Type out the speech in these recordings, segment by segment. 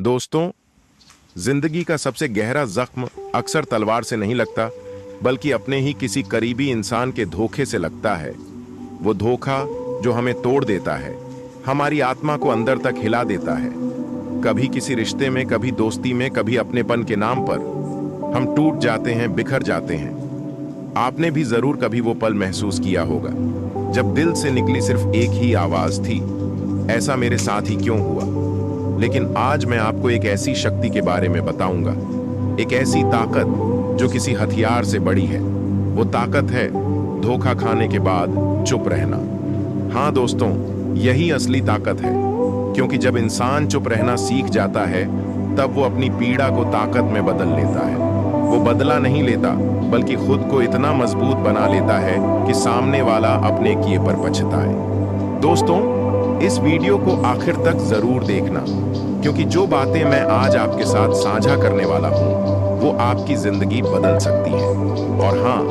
दोस्तों, जिंदगी का सबसे गहरा जख्म अक्सर तलवार से नहीं लगता, बल्कि अपने ही किसी करीबी इंसान के धोखे से लगता है। वो धोखा जो हमें तोड़ देता है, हमारी आत्मा को अंदर तक हिला देता है। कभी किसी रिश्ते में, कभी दोस्ती में, कभी अपनेपन के नाम पर हम टूट जाते हैं, बिखर जाते हैं। आपने भी जरूर कभी वो पल महसूस किया होगा जब दिल से निकली सिर्फ एक ही आवाज थी, ऐसा मेरे साथ ही क्यों हुआ। लेकिन आज मैं आपको एक ऐसी शक्ति के बारे में बताऊंगा, एक ऐसी ताकत जो किसी हथियार से बड़ी है। वो ताकत है धोखा खाने के बाद चुप रहना। हाँ दोस्तों, यही असली ताकत है, क्योंकि जब इंसान चुप रहना सीख जाता है, तब वो अपनी पीड़ा को ताकत में बदल लेता है। वो बदला नहीं लेता, बल्कि खुद को इतना मजबूत बना लेता है कि सामने वाला अपने किए पर पछताए। दोस्तों, इस वीडियो को आखिर तक जरूर देखना, क्योंकि जो बातें मैं आज आपके साथ साझा करने वाला हूं, वो आपकी जिंदगी बदल सकती हैं। और हाँ,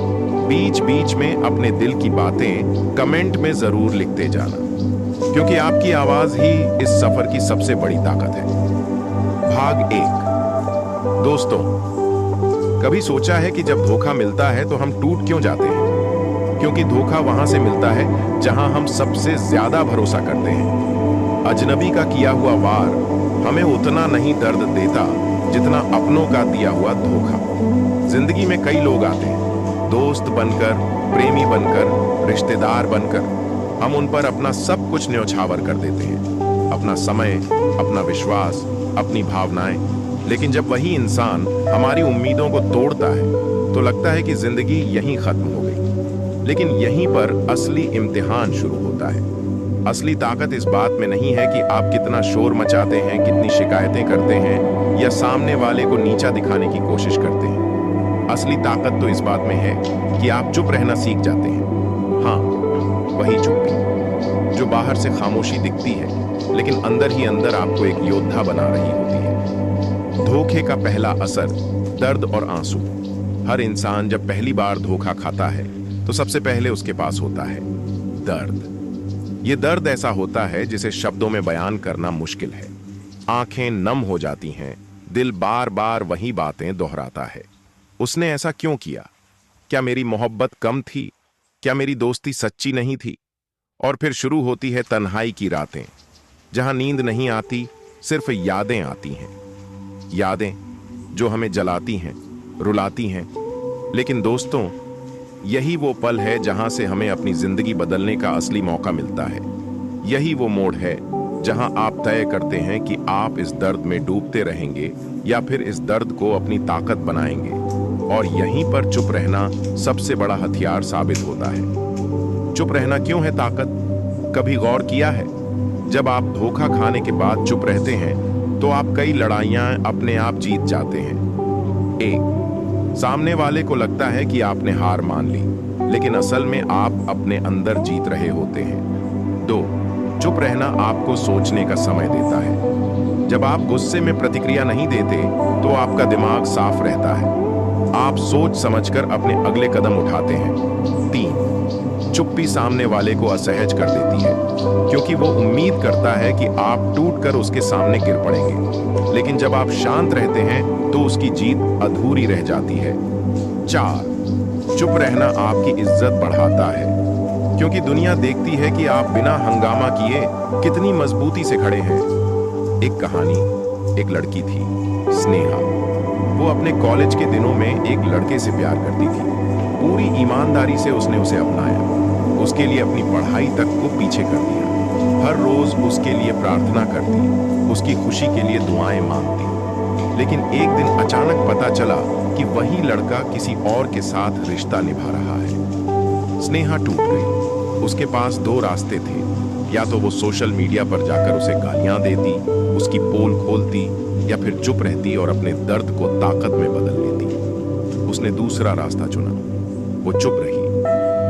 बीच बीच में अपने दिल की बातें कमेंट में जरूर लिखते जाना, क्योंकि आपकी आवाज ही इस सफर की सबसे बड़ी ताकत है। भाग 1। दोस्तों, कभी सोचा है कि जब धोखा मिलता है तो हम टूट क्यों जाते हैं? क्योंकि धोखा वहां से मिलता है जहां हम सबसे ज्यादा भरोसा करते हैं। अजनबी का किया हुआ वार हमें उतना नहीं दर्द देता जितना अपनों का दिया हुआ धोखा। जिंदगी में कई लोग आते हैं, दोस्त बनकर, प्रेमी बनकर, रिश्तेदार बनकर। हम उन पर अपना सब कुछ न्यौछावर कर देते हैं, अपना समय, अपना विश्वास, अपनी भावनाएं। लेकिन जब वही इंसान हमारी उम्मीदों को तोड़ता है, तो लगता है कि जिंदगी यहीं खत्म हो गई। लेकिन यहीं पर असली इम्तिहान शुरू होता है। असली ताकत इस बात में नहीं है कि आप कितना शोर मचाते हैं, कितनी शिकायतें करते हैं, या सामने वाले को नीचा दिखाने की कोशिश करते हैं। असली ताकत तो इस बात में है कि आप चुप रहना सीख जाते हैं। हाँ, वही चुप्पी जो बाहर से खामोशी दिखती है, लेकिन अंदर ही अंदर आपको एक योद्धा बना रही होती है। धोखे का पहला असर दर्द और आंसू। हर इंसान जब पहली बार धोखा खाता है, तो सबसे पहले उसके पास होता है दर्द। ये दर्द ऐसा होता है जिसे शब्दों में बयान करना मुश्किल है। आंखें नम हो जाती हैं, दिल बार बार वही बातें दोहराता है। उसने ऐसा क्यों किया? क्या मेरी मोहब्बत कम थी? क्या मेरी दोस्ती सच्ची नहीं थी? और फिर शुरू होती है तन्हाई की रातें, जहां नींद नहीं आती, सिर्फ यादें आती हैं। यादें जो हमें जलाती हैं, रुलाती हैं। लेकिन दोस्तों, यही वो पल है जहां से हमें अपनी जिंदगी बदलने का असली मौका मिलता है। यही वो मोड़ है जहां आप तय करते हैं कि आप इस दर्द में डूबते रहेंगे या फिर इस दर्द को अपनी ताकत बनाएंगे। और यहीं पर चुप रहना सबसे बड़ा हथियार साबित होता है। चुप रहना क्यों है ताकत? कभी गौर किया है? जब आप धोखा खाने के बाद चुप रहते हैं, तो आप कई लड़ाइयां अपने आप जीत जाते हैं। 1, सामने वाले को लगता है कि आपने हार मान ली, लेकिन असल में आप अपने अंदर जीत रहे होते हैं। 2, चुप रहना आपको सोचने का समय देता है। जब आप गुस्से में प्रतिक्रिया नहीं देते, तो आपका दिमाग साफ रहता है। आप सोच समझकर अपने अगले कदम उठाते हैं। 3, चुप्पी सामने वाले को असहज कर देती है, क्योंकि वो उम्मीद करता है कि आप टूटकर उसके सामने गिर पड़ेंगे। लेकिन जब आप शांत रहते हैं, तो उसकी जीत अधूरी रह जाती है। 4, चुप रहना आपकी इज्जत बढ़ाता है, क्योंकि दुनिया देखती है कि आप बिना हंगामा किए कितनी मजबूती से खड़े हैं। एक कहानी, एक लड़की थी, स्नेहा। वो अपने कॉलेज के दिनों में एक लड़के से प्यार करती थी। पूरी ईमानदारी से उसने उसे अपनाया, उसके लिए अपनी पढ़ाई तक को पीछे कर दिया। हर रोज उसके लिए प्रार्थना करती, उसकी खुशी के लिए दुआएं मांगती। लेकिन एक दिन अचानक पता चला कि वही लड़का किसी और के साथ रिश्ता निभा रहा है। स्नेहा टूट गई। उसके पास 2 रास्ते थे, या तो वो सोशल मीडिया पर जाकर उसे गालियां देती, उसकी पोल खोलती, या फिर चुप रहती और अपने दर्द को ताकत में बदल लेती। उसने दूसरा रास्ता चुना। वो चुप रही।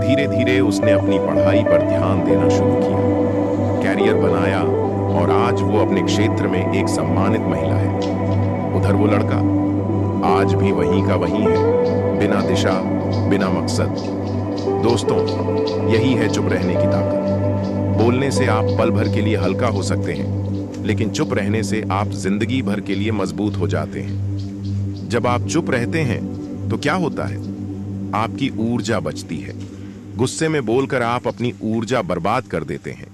धीरे धीरे उसने अपनी पढ़ाई पर ध्यान देना शुरू किया, कैरियर बनाया, और आज वो अपने क्षेत्र में एक सम्मानित महिला है। उधर वो लड़का आज भी वहीं का वहीं है, बिना दिशा, बिना मकसद। दोस्तों, यही है चुप रहने की ताकत। बोलने से आप पल भर के लिए हल्का हो सकते हैं, लेकिन चुप रहने से आप जिंदगी भर के लिए मजबूत हो जाते हैं। जब आप चुप रहते हैं तो क्या होता है? आपकी ऊर्जा बचती है। गुस्से में बोलकर आप अपनी ऊर्जा बर्बाद कर देते हैं,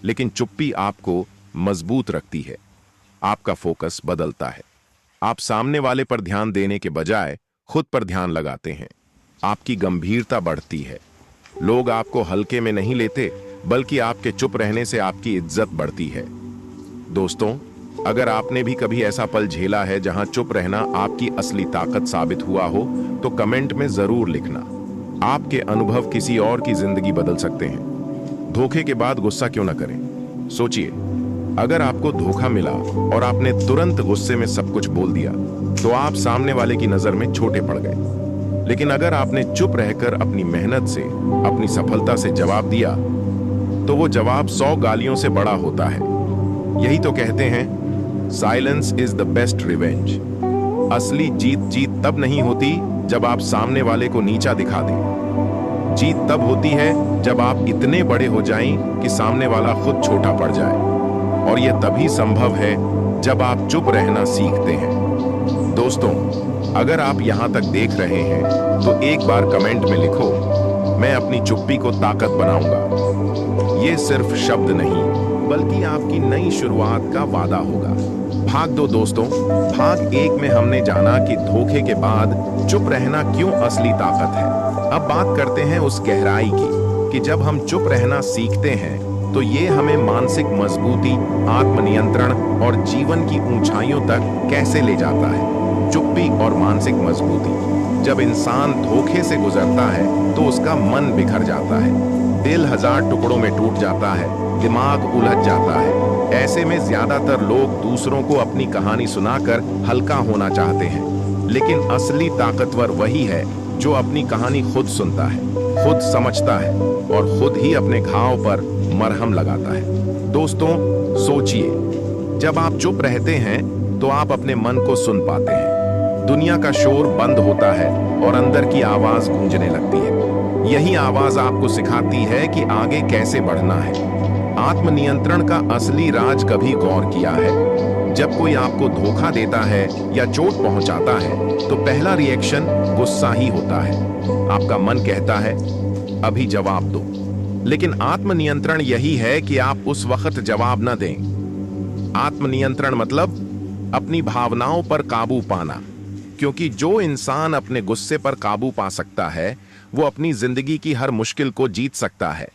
लेकिन चुप्पी आपको मजबूत रखती है। आपका फोकस बदलता है। आप सामने वाले पर ध्यान देने के बजाय खुद पर ध्यान लगाते हैं। आपकी गंभीरता बढ़ती है। लोग आपको हल्के में नहीं लेते, बल्कि आपके चुप रहने से आपकी इज्जत बढ़ती है। दोस्तों, अगर आपने भी कभी ऐसा पल झेला है जहां चुप रहना आपकी असली ताकत साबित हुआ हो, तो कमेंट में जरूर लिखना। आपके अनुभव किसी और की जिंदगी बदल सकते हैं। धोखे के बाद गुस्सा क्यों ना करें? सोचिए, अगर आपको धोखा मिला और आपने तुरंत गुस्से में सब कुछ बोल दिया, तो आप सामने वाले की नजर में छोटे पड़ गए। लेकिन अगर आपने चुप रहकर अपनी मेहनत से, अपनी सफलता से जवाब दिया, तो वो जवाब 100 गालियों से बड़ा होता है। यही तो कहते हैं, silence is the best revenge. असली जीत तब नहीं होती जब आप सामने वाले को नीचा दिखा दें। जीत तब होती है जब आप इतने बड़े हो जाएं कि सामने वाला खुद छोटा पड़ जाए। और यह तभी संभव है जब आप चुप रहना सीखते हैं। दोस्तों, अगर आप यहां तक देख रहे हैं तो एक बार कमेंट में लिखो, मैं अपनी चुप्पी को ताकत बनाऊंगा। ये सिर्फ शब्द नहीं, बल्कि आपकी नई शुरुआत का वादा होगा। भाग 2 दोस्तों, भाग 1 में हमने जाना कि धोखे के बाद चुप रहना क्यों असली ताकत है। अब बात करते हैं उस गहराई की कि जब हम चुप रहना सीखते हैं तो ये हमें मानसिक मजबूती, आत्मनियंत्रण और जीवन की ऊंचाइयों तक कैसे ले जाता है। चुप्पी और मानसिक मजबूती। जब इंसान धोखे से गुजरता है तो उसका मन बिखर जाता है, दिल 1000 टुकड़ों में टूट जाता है, दिमाग उलझ जाता है। ऐसे में ज्यादातर लोग दूसरों को अपनी कहानी सुनाकर हल्का होना चाहते हैं, लेकिन असली ताकतवर वही है जो अपनी कहानी खुद सुनता है, खुद समझता है और खुद ही अपने घाव पर मरहम लगाता है। दोस्तों, सोचिए, जब आप चुप रहते हैं तो आप अपने मन को सुन पाते हैं। दुनिया का शोर बंद होता है और अंदर की आवाज गूंजने लगती है। यही आवाज आपको सिखाती है कि आगे कैसे बढ़ना है। आत्मनियंत्रण का असली राज कभी गौर किया है? जब कोई आपको धोखा देता है या चोट पहुंचाता है तो पहला रिएक्शन गुस्सा ही होता है। आपका मन कहता है, अभी जवाब दो। लेकिन आत्मनियंत्रण यही है कि आप उस वक्त जवाब न दें। आत्मनियंत्रण मतलब अपनी भावनाओं पर काबू पाना, क्योंकि जो इंसान अपने गुस्से पर काबू पा सकता है वो अपनी जिंदगी की हर मुश्किल को जीत सकता है।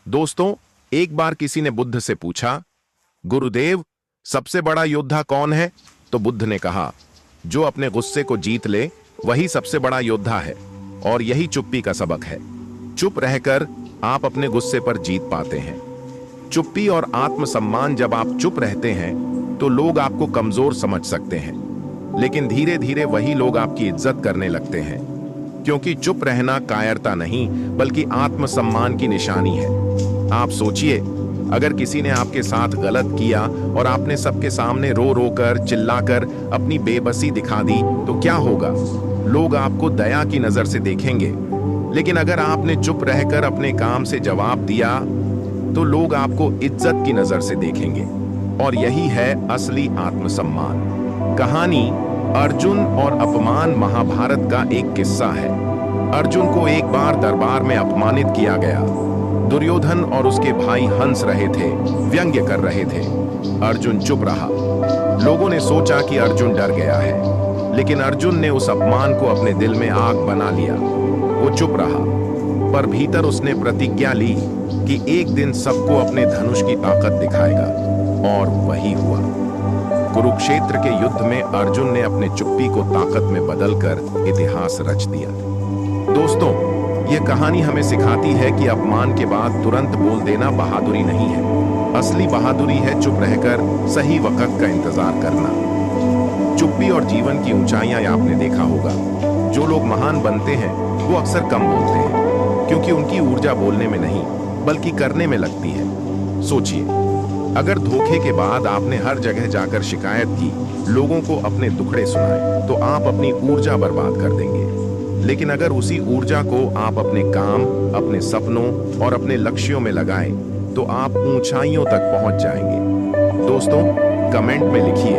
दोस्तों, एक बार किसी ने बुद्ध से पूछा, गुरुदेव, सबसे बड़ा योद्धा कौन है? तो बुद्ध ने कहा, जो अपने गुस्से को जीत ले वही सबसे बड़ा योद्धा है। और यही चुप्पी का सबक है। चुप रहकर आप अपने गुस्से पर जीत पाते हैं। चुप्पी और आत्मसम्मान। जब आप चुप रहते हैं तो लोग आपको कमजोर समझ सकते हैं, लेकिन धीरे धीरे वही लोग आपकी इज्जत करने लगते हैं, क्योंकि चुप रहना कायरता नहीं बल्कि आत्मसम्मान की निशानी है। आप सोचिए, अगर किसी ने आपके साथ गलत किया और आपने सबके सामने रो रो कर, चिल्लाकर अपनी बेबसी दिखा दी, तो क्या होगा? लोग आपको दया की नजर से देखेंगे। लेकिन अगर आपने चुप रहकर अपने काम से जवाब दिया तो लोग आपको इज्जत की नजर से देखेंगे। और यही है असली आत्मसम्मान। कहानी अर्जुन और अपमान महाभारत का एक किस्सा है। अर्जुन को एक बार दरबार में अपमानित किया गया। दुर्योधन और उसके भाई हंस रहे थे, व्यंग्य कर रहे थे। अर्जुन चुप रहा। लोगों ने सोचा कि अर्जुन डर गया है, लेकिन अर्जुन ने उस अपमान को अपने दिल में आग बना लिया। वो चुप रहा, पर भीतर उसने प्रतिज्ञा ली कि एक दिन सबको अपने धनुष की ताकत दिखाएगा। और वही हुआ। कुरुक्षेत्र के युद्ध में अर्जुन ने अपने चुप्पी को ताकत में बदलकर इतिहास रच दिया। दोस्तों, यह कहानी हमें सिखाती है कि अपमान के बाद तुरंत बोल देना बहादुरी नहीं है। असली बहादुरी है चुप रहकर सही वक्त का इंतजार करना। चुप्पी और जीवन की ऊंचाइयां आपने देखा होगा। जो लोग महान बनते हैं वो अक्सर कम बोलते हैं, क्योंकि उनकी ऊर्जा बोलने में नहीं बल्कि करने में लगती है। सोचिए, अगर धोखे के बाद आपने हर जगह जाकर शिकायत की, लोगों को अपने दुखड़े सुनाए, तो आप अपनी ऊर्जा बर्बाद कर देंगे। लेकिन अगर उसी ऊर्जा को आप अपने काम, अपने सपनों और अपने लक्ष्यों में लगाएं, तो आप ऊंचाइयों तक पहुंच जाएंगे। दोस्तों, कमेंट में लिखिए,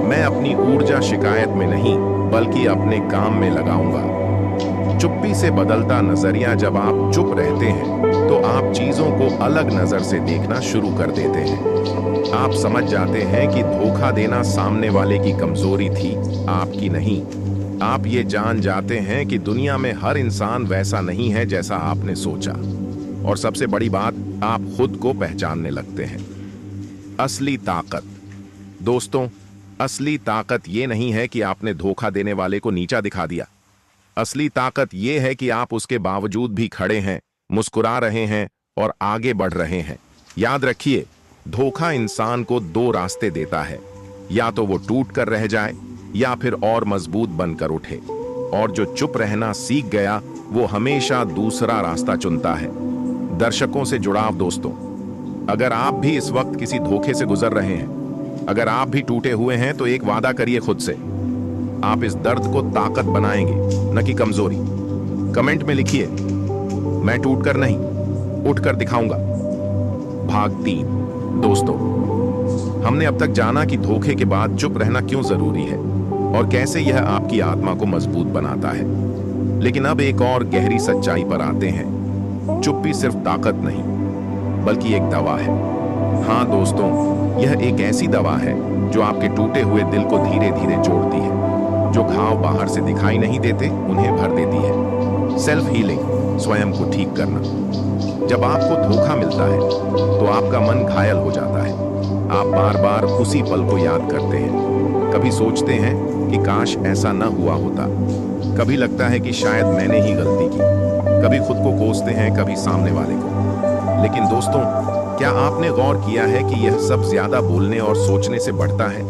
मैं अपनी ऊर्जा शिकायत में नहीं बल्कि अपने काम में लगाऊंगा। चुप्पी से बदलता नजरिया। जब आप चुप रहते हैं तो आप चीजों को अलग नजर से देखना शुरू कर देते हैं। आप समझ जाते हैं कि धोखा देना सामने वाले की कमजोरी थी, आपकी नहीं। आप ये जान जाते हैं कि दुनिया में हर इंसान वैसा नहीं है जैसा आपने सोचा। और सबसे बड़ी बात, आप खुद को पहचानने लगते हैं। असली ताकत। दोस्तों, असली ताकत ये नहीं है कि आपने धोखा देने वाले को नीचा दिखा दिया। असली ताकत ये है कि आप उसके बावजूद भी खड़े हैं, मुस्कुरा रहे हैं और आगे बढ़ रहे हैं। याद रखिए, धोखा इंसान को दो रास्ते देता है, या तो वो टूट कर रह जाए या फिर और मजबूत बनकर उठे। और जो चुप रहना सीख गया वो हमेशा दूसरा रास्ता चुनता है। दर्शकों से जुड़ाव। दोस्तों, अगर आप भी इस वक्त किसी धोखे से गुजर रहे हैं, अगर आप भी टूटे हुए हैं, तो एक वादा करिए खुद से, आप इस दर्द को ताकत बनाएंगे, न कि कमजोरी। कमेंट में लिखिए, मैं टूटकर नहीं, उठकर दिखाऊंगा। भाग 3। दोस्तों, हमने अब तक जाना कि धोखे के बाद चुप रहना क्यों जरूरी है और कैसे यह आपकी आत्मा को मजबूत बनाता है। लेकिन अब एक और गहरी सच्चाई पर आते हैं। चुप्पी सिर्फ ताकत नहीं बल्कि एक दवा है। हाँ दोस्तों, यह एक ऐसी दवा है जो आपके टूटे हुए दिल को धीरे धीरे जोड़ती है। जो घाव बाहर से दिखाई नहीं देते, उन्हें भर देती है। सेल्फ हीलिंग, स्वयं को ठीक करना। जब आपको धोखा मिलता है तो आपका मन घायल हो जाता है। आप बार बार उसी पल को याद करते हैं। कभी सोचते हैं कि काश ऐसा न हुआ होता, कभी लगता है कि शायद मैंने ही गलती की, कभी खुद को कोसते हैं, कभी सामने वाले को। लेकिन दोस्तों, क्या आपने गौर किया है कि यह सब ज्यादा बोलने और सोचने से बढ़ता है?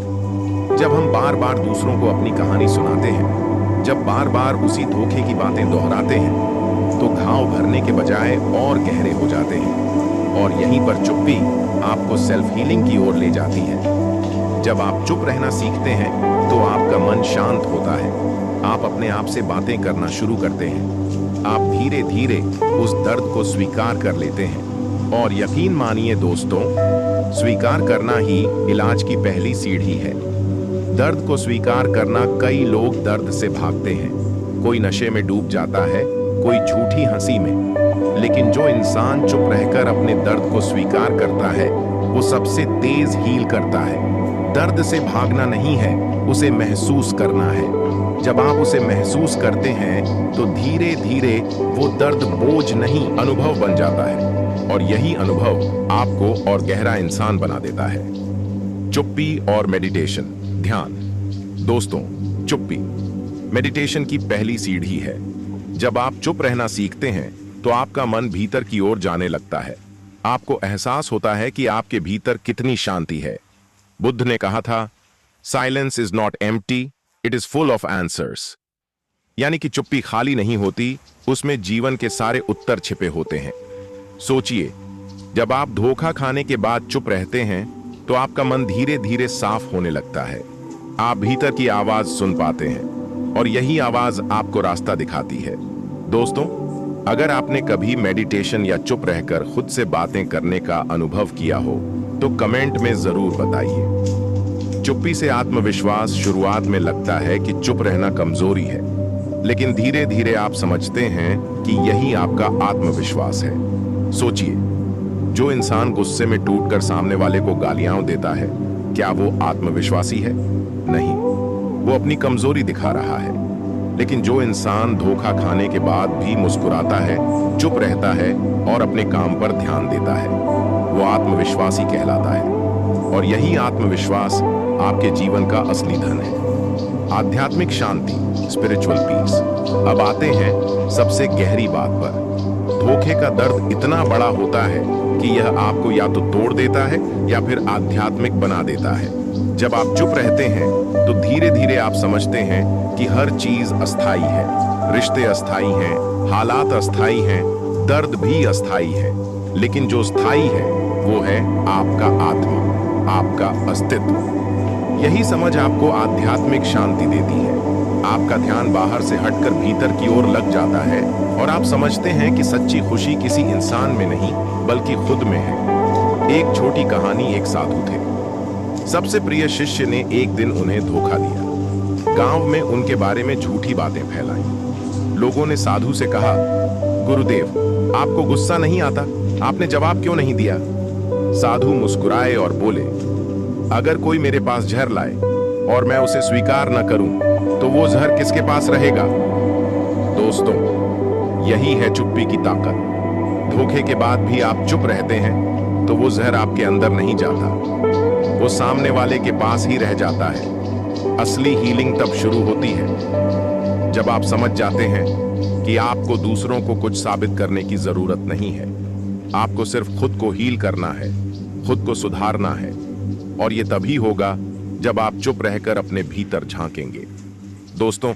जब हम बार बार दूसरों को अपनी कहानी सुनाते हैं, जब बार बार उसी धोखे की बातें दोहराते हैं, तो घाव भरने के बजाय और गहरे हो जाते हैं। और यहीं पर चुप्पी आपको सेल्फ हीलिंग की ओर ले जाती है। जब आप चुप रहना सीखते हैं तो आपका मन शांत होता है। आप अपने आप से बातें करना शुरू करते हैं। आप धीरे धीरे उस दर्द को स्वीकार कर लेते हैं। और यकीन मानिए दोस्तों, स्वीकार करना ही इलाज की पहली सीढ़ी है। दर्द को स्वीकार करना। कई लोग दर्द से भागते हैं, कोई नशे में डूब जाता है, कोई झूठी हंसी में। लेकिन जो इंसान चुप रहकर अपने दर्द को स्वीकार करता है, वो सबसे तेज हील करता है। दर्द से भागना नहीं है, उसे महसूस करना है। जब आप उसे महसूस करते हैं तो धीरे धीरे वो दर्द बोझ नहीं, अनुभव बन जाता है। और यही अनुभव आपको और गहरा इंसान बना देता है। चुप्पी और मेडिटेशन, ध्यान। दोस्तों, चुप्पी मेडिटेशन की पहली सीढ़ी है। जब आप चुप रहना सीखते हैं तो आपका मन भीतर की ओर जाने लगता है। आपको एहसास होता है कि आपके भीतर कितनी शांति है। बुद्ध ने कहा था, silence is not empty, it is full of answers. यानी कि चुप्पी खाली नहीं होती, उसमें जीवन के सारे उत्तर छिपे होते हैं। सोचिए, जब आप धोखा खाने के बाद चुप रहते हैं तो आपका मन धीरे धीरे साफ होने लगता है। आप भीतर की आवाज सुन पाते हैं और यही आवाज आपको रास्ता दिखाती है। दोस्तों, अगर आपने कभी मेडिटेशन या चुप रहकर खुद से बातें करने का अनुभव किया हो तो कमेंट में जरूर बताइए। चुप्पी से आत्मविश्वास। शुरुआत में लगता है कि चुप रहना कमजोरी है, लेकिन धीरे धीरे आप समझते हैं कि यही आपका आत्मविश्वास है। सोचिए, जो इंसान गुस्से में टूटकर सामने वाले को गालियां देता है, क्या वो आत्मविश्वासी है? नहीं, वो अपनी कमजोरी दिखा रहा है। लेकिन जो इंसान धोखा खाने के बाद भी मुस्कुराता है, चुप रहता है और अपने काम पर ध्यान देता है, वो आत्मविश्वासी कहलाता है। और यही आत्मविश्वास आपके जीवन का असली धन है। आध्यात्मिक शांति, स्पिरिचुअल पीस। अब आते हैं सबसे गहरी बात पर। धोखे का दर्द इतना बड़ा होता है कि यह आपको या तो तोड़ देता है या फिर आध्यात्मिक बना देता है। जब आप चुप रहते हैं तो धीरे धीरे आप समझते हैं कि हर चीज अस्थाई है। रिश्ते अस्थाई हैं, हालात अस्थाई हैं, दर्द भी अस्थाई है। लेकिन जो स्थायी है वो है आपका आत्मा, आपका अस्तित्व। यही समझ आपको आध्यात्मिक शांति देती है। आपका ध्यान बाहर से हटकर भीतर की ओर लग जाता है और आप समझते हैं कि सच्ची खुशी किसी इंसान में नहीं बल्कि खुद में है। एक छोटी कहानी। एक साधु थे, सबसे प्रिय शिष्य ने एक दिन उन्हें धोखा दिया। गांव में उनके बारे में झूठी बातें फैलाई। लोगों ने साधु से कहा, गुरुदेव, आपको गुस्सा नहीं आता? आपने जवाब क्यों नहीं दिया? साधु मुस्कुराए और बोले, अगर कोई मेरे पास जहर लाए और मैं उसे स्वीकार न करूं, तो वो जहर किसके पास रहेगा? दोस्तों, यही है चुप्पी की ताकत। धोखे के बाद भी आप चुप रहते हैं तो वो जहर आपके अंदर नहीं जाता, वो सामने वाले के पास ही रह जाता है। असली हीलिंग तब शुरू होती है जब आप समझ जाते हैं कि आपको दूसरों को कुछ साबित करने की जरूरत नहीं है। आपको सिर्फ खुद को हील करना है, खुद को सुधारना है, और ये तभी होगा जब आप चुप रहकर अपने भीतर झांकेंगे। दोस्तों,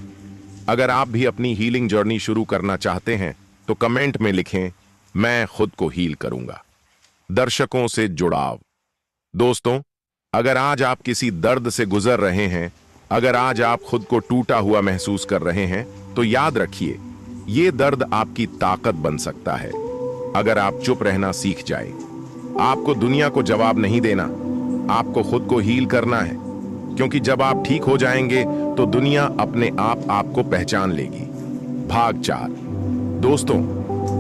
अगर आप भी अपनी हीलिंग जर्नी शुरू करना चाहते हैं तो कमेंट में लिखें, मैं खुद को हील करूंगा। दर्शकों से जुड़ाव। दोस्तों, अगर आज आप किसी दर्द से गुजर रहे हैं, अगर आज आप खुद को टूटा हुआ महसूस कर रहे हैं, तो याद रखिए, ये दर्द आपकी ताकत बन सकता है अगर आप चुप रहना सीख जाए। आपको दुनिया को जवाब नहीं देना, आपको खुद को हील करना है, क्योंकि जब आप ठीक हो जाएंगे तो दुनिया अपने आप आपको पहचान लेगी। भाग 4। दोस्तों,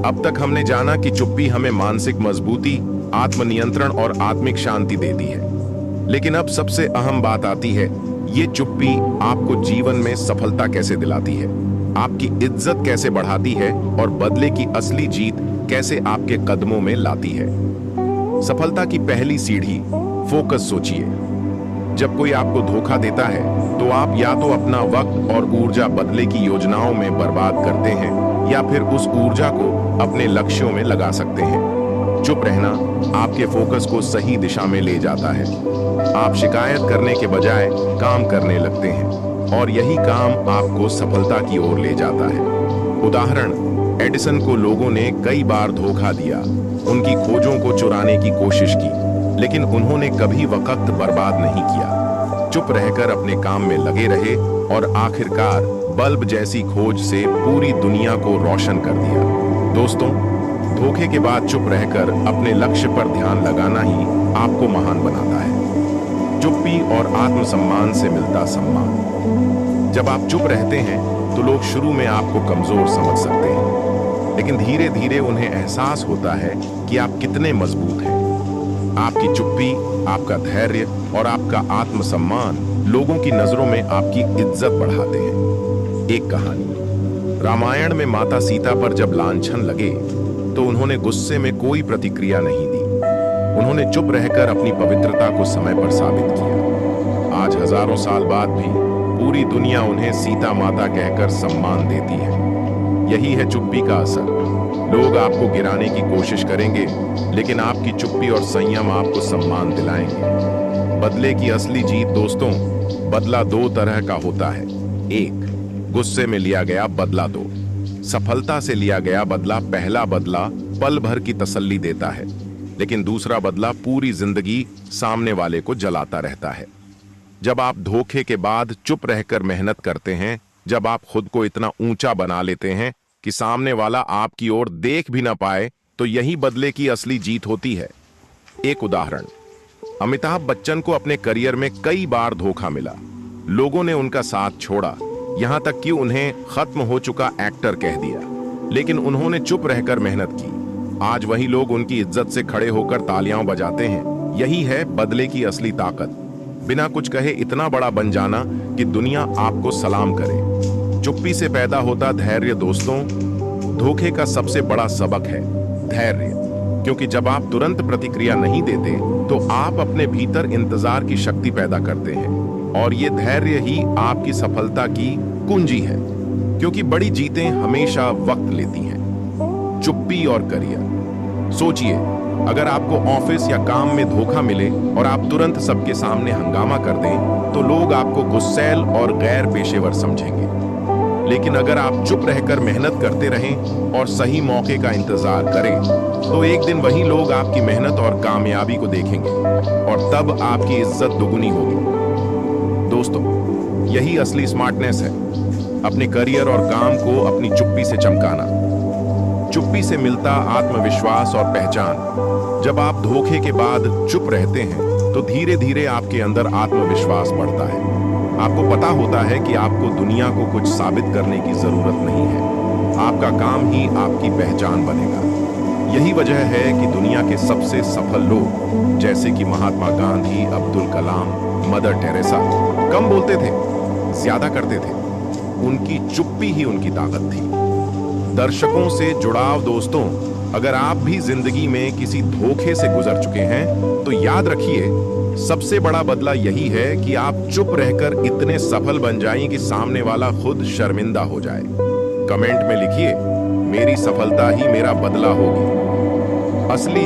अब तक हमने जाना कि चुप्पी हमें मानसिक मजबूती, आत्मनियंत्रण और आत्मिक शांति देती है। लेकिन अब सबसे अहम बात आती है, ये चुप्पी आपको जीवन में सफलता कैसे दिलाती है, आपकी इज्जत कैसे बढ़ाती है और बदले की असली जीत कैसे आपके कदमों में लाती है। सफलता की पहली सीढ़ी, फोकस। सोचिए, जब कोई आपको धोखा देता है तो आप या तो अपना वक्त और ऊर्जा बदले की योजनाओं में बर्बाद करते हैं या फिर उस ऊर्जा को अपने लक्ष्यों में लगा सकते हैं। चुप रहना आपके फोकस को सही दिशा में ले जाता है। आप शिकायत करने के बजाय काम करने लगते हैं और यही काम आपको सफलता की ओर ले जाता है। उदाहरण, एडिसन को लोगों ने कई बार धोखा दिया, उनकी खोजों को चुराने की कोशिश की, लेकिन उन्होंने कभी वक्त बर्बाद नहीं किया। चुप रहकर अपने काम में लगे रहे और आखिरकार बल्ब जैसी खोज से पूरी दुनिया को रोशन कर दिया। दोस्तों, धोखे के बाद चुप रहकर अपने लक्ष्य पर ध्यान लगाना ही आपको महान बनाता है। चुप्पी और आत्मसम्मान से मिलता सम्मान। जब आप चुप रहते हैं तो लोग शुरू में आपको कमजोर समझ सकते हैं, लेकिन धीरे धीरे उन्हें एहसास होता है कि आप कितने मजबूत हैं। आपकी चुप्पी, आपका धैर्य और आपका आत्मसम्मान लोगों की नजरों में आपकी इज्जत बढ़ाते हैं। एक कहानी, रामायण में माता सीता पर जब लांछन लगे तो उन्होंने गुस्से में कोई प्रतिक्रिया नहीं दी। उन्होंने चुप रहकर अपनी पवित्रता को समय पर साबित किया। आज हजारों साल बाद भी पूरी दुनिया उन्हें सीता माता कहकर सम्मान देती है। यही है चुप्पी का असर। लोग आपको गिराने की कोशिश करेंगे, लेकिन आपकी चुप्पी और संयम आपको सम्मान दिलाएंगे। बदले की असली जीत। दोस्तों, बदला दो तरह का होता है। एक, गुस्से में लिया गया बदला। दो, सफलता से लिया गया बदला। पहला बदला पल भर की तसल्ली देता है, लेकिन दूसरा बदला पूरी जिंदगी सामने वाले को जलाता रहता है। जब आप धोखे के बाद चुप रहकर मेहनत करते हैं, जब आप खुद को इतना ऊंचा बना लेते हैं कि सामने वाला आपकी ओर देख भी ना पाए, तो यही बदले की असली जीत होती है। एक उदाहरण, अमिताभ बच्चन को अपने करियर में कई बार धोखा मिला। लोगों ने उनका साथ छोड़ा, यहां तक कि उन्हें खत्म हो चुका एक्टर कह दिया, लेकिन उन्होंने चुप रहकर मेहनत की। आज वही लोग उनकी इज्जत से खड़े होकर तालियां बजाते हैं। यही है बदले की असली ताकत। बिना कुछ कहे इतना बड़ा बन जाना कि दुनिया आपको सलाम करे। चुप्पी से पैदा होता धैर्य। दोस्तों, धोखे का सबसे बड़ा सबक है धैर्य, क्योंकि जब आप तुरंत प्रतिक्रिया नहीं देते तो आप अपने भीतर इंतजार की शक्ति पैदा करते हैं, और ये धैर्य ही आपकी सफलता की कुंजी है, क्योंकि बड़ी जीतें हमेशा वक्त लेती हैं। चुप्पी और करियर। सोचिए, अगर आपको ऑफिस या काम में धोखा मिले और आप तुरंत सबके सामने हंगामा कर दें, तो लोग आपको गुस्सैल और गैर पेशेवर समझेंगे। लेकिन अगर आप चुप रहकर मेहनत करते रहें और सही मौके का इंतजार करें, तो एक दिन वही लोग आपकी मेहनत और कामयाबी को देखेंगे और तब आपकी इज्जत दुगुनी होगी। दोस्तों, यही असली स्मार्टनेस है, अपने करियर और काम को अपनी चुप्पी से चमकाना। चुप्पी से मिलता आत्मविश्वास और पहचान। जब आप धोखे के बाद चुप रहते हैं तो धीरे धीरे आपके अंदर आत्मविश्वास बढ़ता है। आपको पता होता है कि आपको दुनिया को कुछ साबित करने की जरूरत नहीं है। आपका काम ही आपकी पहचान बनेगा। यही वजह है कि दुनिया के सबसे सफल लोग, जैसे कि महात्मा गांधी, अब्दुल कलाम, मदर टेरेसा, कम बोलते थे, ज्यादा करते थे। उनकी चुप्पी ही उनकी ताकत थी। दर्शकों से जुड़ाव। दोस्तों, अगर आप भी जिंदगी में किसी धोखे से गुजर चुके हैं तो याद रखिए, सबसे बड़ा बदला यही है कि आप चुप रहकर इतने सफल बन जाएं कि सामने वाला खुद शर्मिंदा हो जाए। कमेंट में लिखिए, मेरी सफलता ही मेरा बदला होगी। असली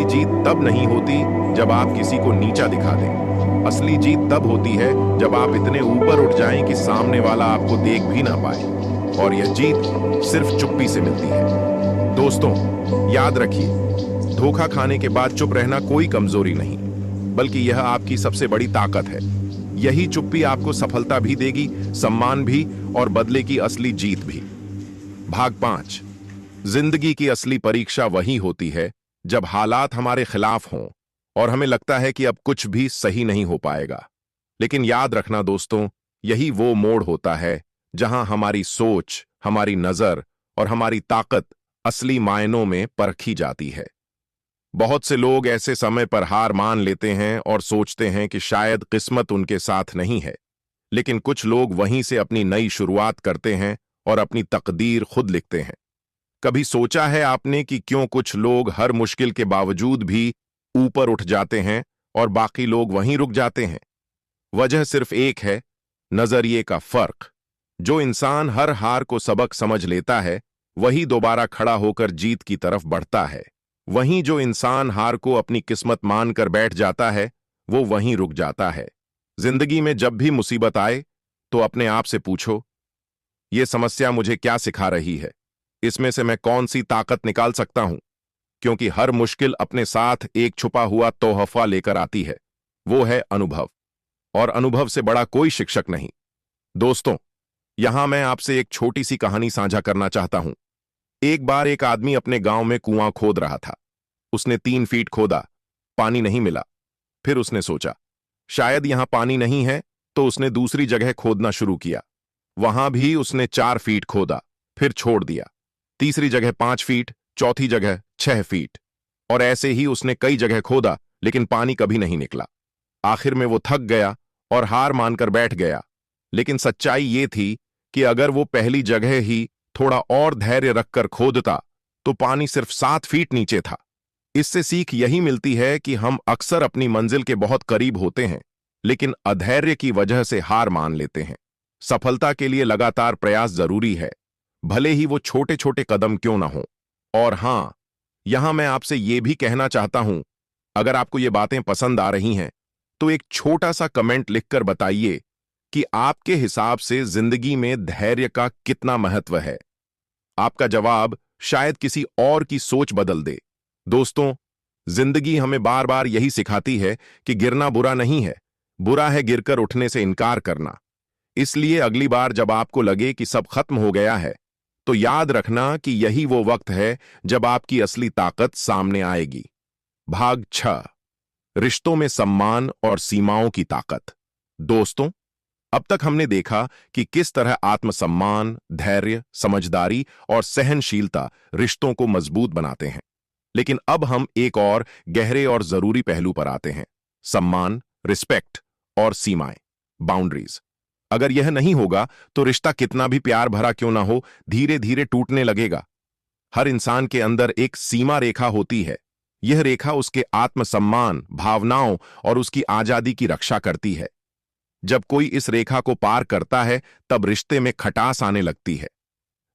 जीत तब नहीं होती जब आप किसी को नीचा दिखा दें। असली जीत तब होती है जब आप इतने ऊपर उठ जाएं कि सामने वाला आपको देख भी ना पाए, और यह जीत सिर्फ चुप्पी से मिलती है। दोस्तों, याद रखिए, धोखा खाने के बाद चुप रहना कोई कमजोरी नहीं, बल्कि यह आपकी सबसे बड़ी ताकत है। यही चुप्पी आपको सफलता भी देगी, सम्मान भी, और बदले की असली जीत भी। भाग 5। जिंदगी की असली परीक्षा वही होती है जब हालात हमारे खिलाफ हों और हमें लगता है कि अब कुछ भी सही नहीं हो पाएगा। लेकिन याद रखना दोस्तों, यही वो मोड़ होता है जहां हमारी सोच, हमारी नजर और हमारी ताकत असली मायनों में परखी जाती है। बहुत से लोग ऐसे समय पर हार मान लेते हैं और सोचते हैं कि शायद किस्मत उनके साथ नहीं है। लेकिन कुछ लोग वहीं से अपनी नई शुरुआत करते हैं और अपनी तकदीर खुद लिखते हैं। कभी सोचा है आपने कि क्यों कुछ लोग हर मुश्किल के बावजूद भी ऊपर उठ जाते हैं और बाकी लोग वहीं रुक जाते हैं? वजह सिर्फ एक है, नजरिए का फर्क। जो इंसान हर हार को सबक समझ लेता है, वही दोबारा खड़ा होकर जीत की तरफ बढ़ता है। वहीं जो इंसान हार को अपनी किस्मत मानकर बैठ जाता है, वो वहीं रुक जाता है। जिंदगी में जब भी मुसीबत आए तो अपने आप से पूछो, ये समस्या मुझे क्या सिखा रही है? इसमें से मैं कौन सी ताकत निकाल सकता हूं? क्योंकि हर मुश्किल अपने साथ एक छुपा हुआ तोहफा लेकर आती है, वो है अनुभव। और अनुभव से बड़ा कोई शिक्षक नहीं। दोस्तों, यहां मैं आपसे एक छोटी सी कहानी साझा करना चाहता हूं। एक बार एक आदमी अपने गांव में कुआं खोद रहा था। उसने 3 फीट खोदा, पानी नहीं मिला। फिर उसने सोचा, शायद यहां पानी नहीं है, तो उसने दूसरी जगह खोदना शुरू किया। वहां भी उसने 4 फीट खोदा, फिर छोड़ दिया। तीसरी जगह 5 फीट, चौथी जगह 6 फीट, और ऐसे ही उसने कई जगह खोदा, लेकिन पानी कभी नहीं निकला। आखिर में वो थक गया और हार मानकर बैठ गया। लेकिन सच्चाई ये थी कि अगर वो पहली जगह ही थोड़ा और धैर्य रखकर खोदता, तो पानी सिर्फ 7 फीट नीचे था। इससे सीख यही मिलती है कि हम अक्सर अपनी मंजिल के बहुत करीब होते हैं, लेकिन अधैर्य की वजह से हार मान लेते हैं। सफलता के लिए लगातार प्रयास जरूरी है, भले ही वो छोटे छोटे कदम क्यों ना हो। और हां, यहां मैं आपसे ये भी कहना चाहता हूं, अगर आपको ये बातें पसंद आ रही हैं, तो एक छोटा सा कमेंट लिखकर बताइए कि आपके हिसाब से जिंदगी में धैर्य का कितना महत्व है। आपका जवाब शायद किसी और की सोच बदल दे। दोस्तों, जिंदगी हमें बार बार यही सिखाती है कि गिरना बुरा नहीं है, बुरा है गिरकर उठने से इनकार करना। इसलिए अगली बार जब आपको लगे कि सब खत्म हो गया है, तो याद रखना कि यही वो वक्त है जब आपकी असली ताकत सामने आएगी। भाग 6। रिश्तों में सम्मान और सीमाओं की ताकत। दोस्तों, अब तक हमने देखा कि किस तरह आत्मसम्मान, धैर्य, समझदारी और सहनशीलता रिश्तों को मजबूत बनाते हैं। लेकिन अब हम एक और गहरे और जरूरी पहलू पर आते हैं, सम्मान, रिस्पेक्ट और सीमाएं, बाउंड्रीज। अगर यह नहीं होगा तो रिश्ता कितना भी प्यार भरा क्यों ना हो, धीरे धीरे टूटने लगेगा। हर इंसान के अंदर एक सीमा रेखा होती है। यह रेखा उसके आत्मसम्मान, भावनाओं और उसकी आजादी की रक्षा करती है। जब कोई इस रेखा को पार करता है, तब रिश्ते में खटास आने लगती है।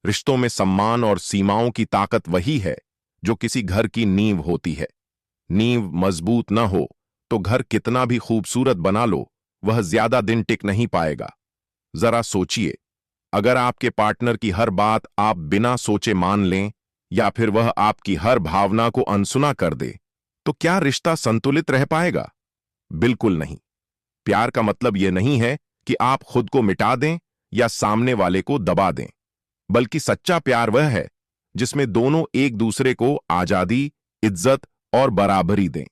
रिश्तों में सम्मान और सीमाओं की ताकत वही है जो किसी घर की नींव होती है। नींव मजबूत न हो तो घर कितना भी खूबसूरत बना लो, वह ज्यादा दिन टिक नहीं पाएगा। जरा सोचिए, अगर आपके पार्टनर की हर बात आप बिना सोचे मान लें, या फिर वह आपकी हर भावना को अनसुना कर दे, तो क्या रिश्ता संतुलित रह पाएगा? बिल्कुल नहीं। प्यार का मतलब यह नहीं है कि आप खुद को मिटा दें या सामने वाले को दबा दें, बल्कि सच्चा प्यार वह है जिसमें दोनों एक दूसरे को आजादी, इज्जत और बराबरी दें।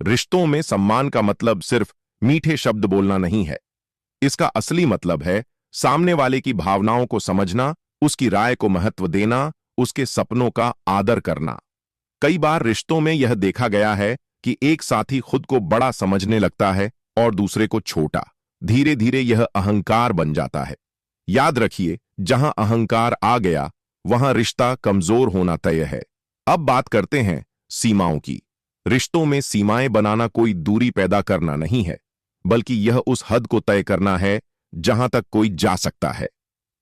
रिश्तों में सम्मान का मतलब सिर्फ मीठे शब्द बोलना नहीं है। इसका असली मतलब है सामने वाले की भावनाओं को समझना, उसकी राय को महत्व देना, उसके सपनों का आदर करना। कई बार रिश्तों में यह देखा गया है कि एक साथी खुद को बड़ा समझने लगता है और दूसरे को छोटा। धीरे धीरे यह अहंकार बन जाता है। याद रखिए, जहां अहंकार आ गया वहां रिश्ता कमजोर होना तय है। अब बात करते हैं सीमाओं की। रिश्तों में सीमाएं बनाना कोई दूरी पैदा करना नहीं है, बल्कि यह उस हद को तय करना है जहां तक कोई जा सकता है।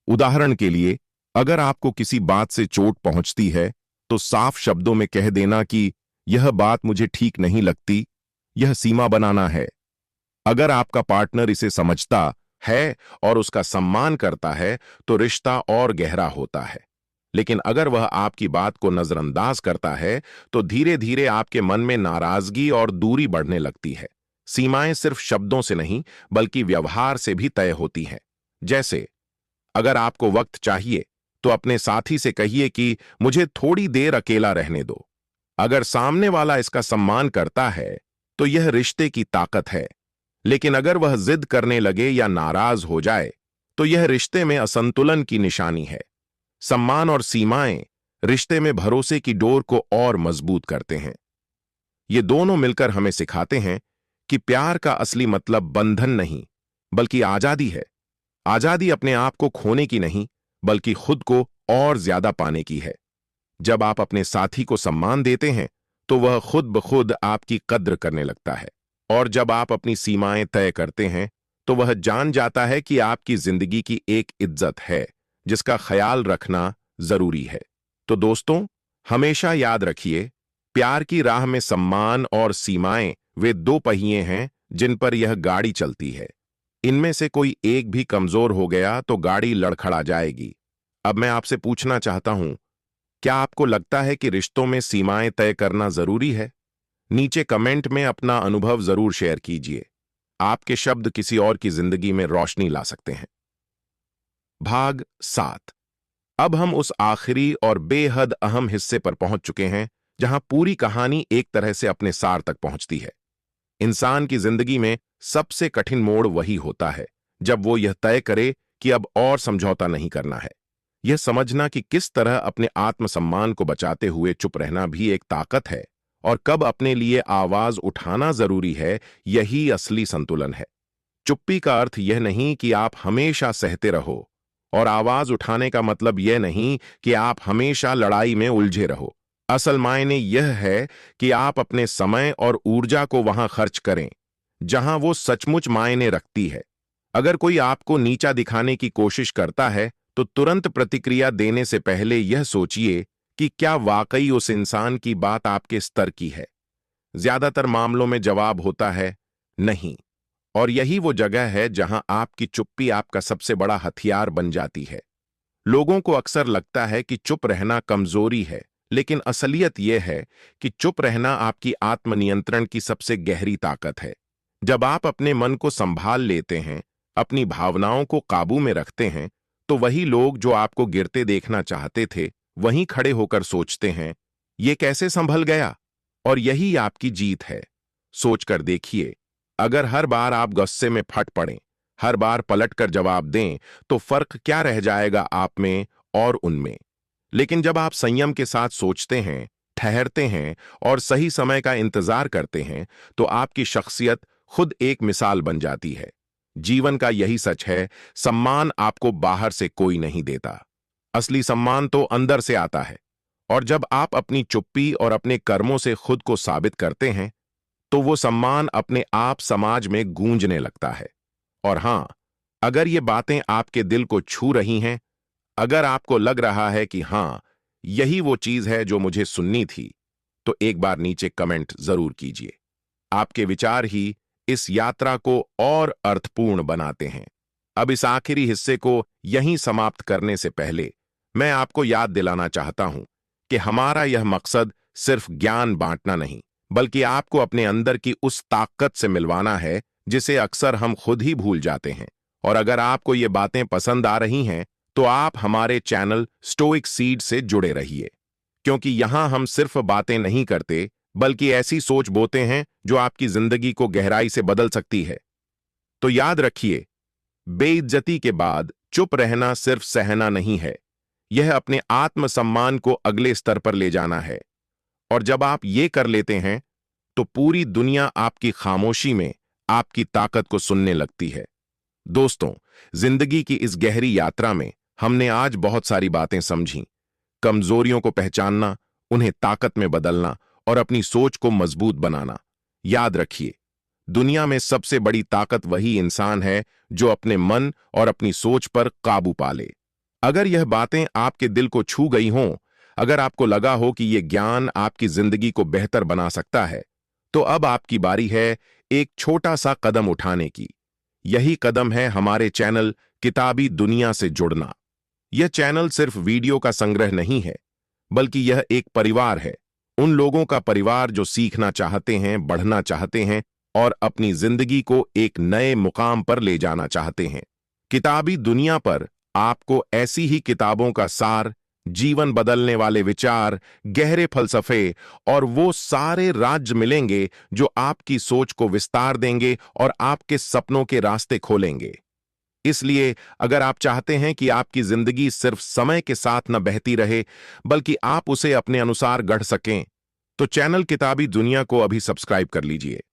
उदाहरण के लिए, अगर आपको किसी बात से चोट पहुंचती है तो साफ शब्दों में कह देना कि यह बात मुझे ठीक नहीं लगती, यह सीमा बनाना है। अगर आपका पार्टनर इसे समझता है और उसका सम्मान करता है तो रिश्ता और गहरा होता है। लेकिन अगर वह आपकी बात को नजरअंदाज करता है तो धीरे धीरे आपके मन में नाराजगी और दूरी बढ़ने लगती है। सीमाएं सिर्फ शब्दों से नहीं, बल्कि व्यवहार से भी तय होती हैं। जैसे, अगर आपको वक्त चाहिए तो अपने साथी से कहिए कि मुझे थोड़ी देर अकेला रहने दो। अगर सामने वाला इसका सम्मान करता है तो यह रिश्ते की ताकत है। लेकिन अगर वह जिद करने लगे या नाराज हो जाए तो यह रिश्ते में असंतुलन की निशानी है। सम्मान और सीमाएं रिश्ते में भरोसे की डोर को और मजबूत करते हैं। ये दोनों मिलकर हमें सिखाते हैं कि प्यार का असली मतलब बंधन नहीं, बल्कि आजादी है। आजादी अपने आप को खोने की नहीं, बल्कि खुद को और ज्यादा पाने की है। जब आप अपने साथी को सम्मान देते हैं तो वह खुद ब खुद आपकी कद्र करने लगता है। और जब आप अपनी सीमाएं तय करते हैं तो वह जान जाता है कि आपकी जिंदगी की एक इज्जत है जिसका ख्याल रखना जरूरी है। तो दोस्तों, हमेशा याद रखिए, प्यार की राह में सम्मान और सीमाएं वे दो पहिए हैं जिन पर यह गाड़ी चलती है। इनमें से कोई एक भी कमजोर हो गया तो गाड़ी लड़खड़ा जाएगी। अब मैं आपसे पूछना चाहता हूं, क्या आपको लगता है कि रिश्तों में सीमाएं तय करना जरूरी है? नीचे कमेंट में अपना अनुभव जरूर शेयर कीजिए। आपके शब्द किसी और की जिंदगी में रोशनी ला सकते हैं। भाग 7। अब हम उस आखिरी और बेहद अहम हिस्से पर पहुंच चुके हैं जहां पूरी कहानी एक तरह से अपने सार तक पहुंचती है। इंसान की जिंदगी में सबसे कठिन मोड़ वही होता है जब वो यह तय करे कि अब और समझौता नहीं करना है। यह समझना कि किस तरह अपने आत्मसम्मान को बचाते हुए चुप रहना भी एक ताकत है और कब अपने लिए आवाज उठाना जरूरी है, यही असली संतुलन है। चुप्पी का अर्थ यह नहीं कि आप हमेशा सहते रहो, और आवाज उठाने का मतलब यह नहीं कि आप हमेशा लड़ाई में उलझे रहो। असल मायने यह है कि आप अपने समय और ऊर्जा को वहां खर्च करें जहां वो सचमुच मायने रखती है। अगर कोई आपको नीचा दिखाने की कोशिश करता है तो तुरंत प्रतिक्रिया देने से पहले यह सोचिए कि क्या वाकई उस इंसान की बात आपके स्तर की है। ज्यादातर मामलों में जवाब होता है नहीं, और यही वो जगह है जहां आपकी चुप्पी आपका सबसे बड़ा हथियार बन जाती है। लोगों को अक्सर लगता है कि चुप रहना कमजोरी है, लेकिन असलियत यह है कि चुप रहना आपकी आत्मनियंत्रण की सबसे गहरी ताकत है। जब आप अपने मन को संभाल लेते हैं, अपनी भावनाओं को काबू में रखते हैं, तो वही लोग जो आपको गिरते देखना चाहते थे वहीं खड़े होकर सोचते हैं, ये कैसे संभल गया। और यही आपकी जीत है। सोचकर देखिए, अगर हर बार आप गुस्से में फट पड़ें, हर बार पलटकर जवाब दें, तो फर्क क्या रह जाएगा आप में और उनमें। लेकिन जब आप संयम के साथ सोचते हैं, ठहरते हैं और सही समय का इंतजार करते हैं, तो आपकी शख्सियत खुद एक मिसाल बन जाती है। जीवन का यही सच है, सम्मान आपको बाहर से कोई नहीं देता। असली सम्मान तो अंदर से आता है। और जब आप अपनी चुप्पी और अपने कर्मों से खुद को साबित करते हैं, तो वो सम्मान अपने आप समाज में गूंजने लगता है। और हां, अगर ये बातें आपके दिल को छू रही हैं, अगर आपको लग रहा है कि हां, यही वो चीज है जो मुझे सुननी थी, तो एक बार नीचे कमेंट जरूर कीजिए। आपके विचार ही इस यात्रा को और अर्थपूर्ण बनाते हैं। अब इस आखिरी हिस्से को यहीं समाप्त करने से पहले मैं आपको याद दिलाना चाहता हूं कि हमारा यह मकसद सिर्फ ज्ञान बांटना नहीं, बल्कि आपको अपने अंदर की उस ताकत से मिलवाना है जिसे अक्सर हम खुद ही भूल जाते हैं। और अगर आपको ये बातें पसंद आ रही हैं, तो आप हमारे चैनल स्टोइक सीड से जुड़े रहिए, क्योंकि यहां हम सिर्फ बातें नहीं करते, बल्कि ऐसी सोच बोते हैं जो आपकी जिंदगी को गहराई से बदल सकती है। तो याद रखिए, बेइज्जती के बाद चुप रहना सिर्फ सहना नहीं है, यह अपने आत्मसम्मान को अगले स्तर पर ले जाना है। और जब आप ये कर लेते हैं, तो पूरी दुनिया आपकी खामोशी में आपकी ताकत को सुनने लगती है। दोस्तों, जिंदगी की इस गहरी यात्रा में हमने आज बहुत सारी बातें समझी। कमजोरियों को पहचानना, उन्हें ताकत में बदलना और अपनी सोच को मजबूत बनाना। याद रखिए, दुनिया में सबसे बड़ी ताकत वही इंसान है जो अपने मन और अपनी सोच पर काबू पा ले। अगर यह बातें आपके दिल को छू गई हों, अगर आपको लगा हो कि यह ज्ञान आपकी जिंदगी को बेहतर बना सकता है, तो अब आपकी बारी है एक छोटा सा कदम उठाने की। यही कदम है हमारे चैनल किताबी दुनिया से जुड़ना। यह चैनल सिर्फ वीडियो का संग्रह नहीं है, बल्कि यह एक परिवार है। उन लोगों का परिवार जो सीखना चाहते हैं, बढ़ना चाहते हैं और अपनी जिंदगी को एक नए मुकाम पर ले जाना चाहते हैं। किताबी दुनिया पर आपको ऐसी ही किताबों का सार, जीवन बदलने वाले विचार, गहरे फलसफे और वो सारे राज मिलेंगे जो आपकी सोच को विस्तार देंगे और आपके सपनों के रास्ते खोलेंगे। इसलिए अगर आप चाहते हैं कि आपकी जिंदगी सिर्फ समय के साथ न बहती रहे, बल्कि आप उसे अपने अनुसार गढ़ सकें, तो चैनल किताबी दुनिया को अभी सब्सक्राइब कर लीजिए।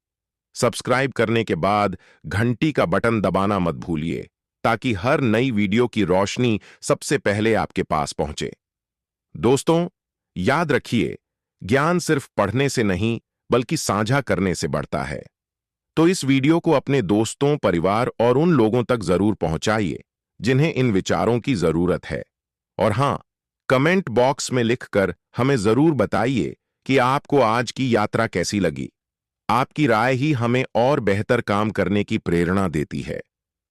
सब्सक्राइब करने के बाद घंटी का बटन दबाना मत भूलिए, ताकि हर नई वीडियो की रोशनी सबसे पहले आपके पास पहुंचे। दोस्तों, याद रखिए, ज्ञान सिर्फ पढ़ने से नहीं, बल्कि साझा करने से बढ़ता है। तो इस वीडियो को अपने दोस्तों, परिवार और उन लोगों तक जरूर पहुंचाइए जिन्हें इन विचारों की जरूरत है। और हां, कमेंट बॉक्स में लिखकर हमें जरूर बताइए कि आपको आज की यात्रा कैसी लगी। आपकी राय ही हमें और बेहतर काम करने की प्रेरणा देती है।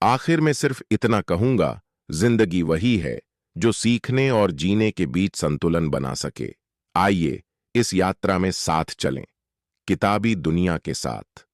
आखिर में सिर्फ इतना कहूंगा, जिंदगी वही है जो सीखने और जीने के बीच संतुलन बना सके। आइए इस यात्रा में साथ चलें, किताबी दुनिया के साथ।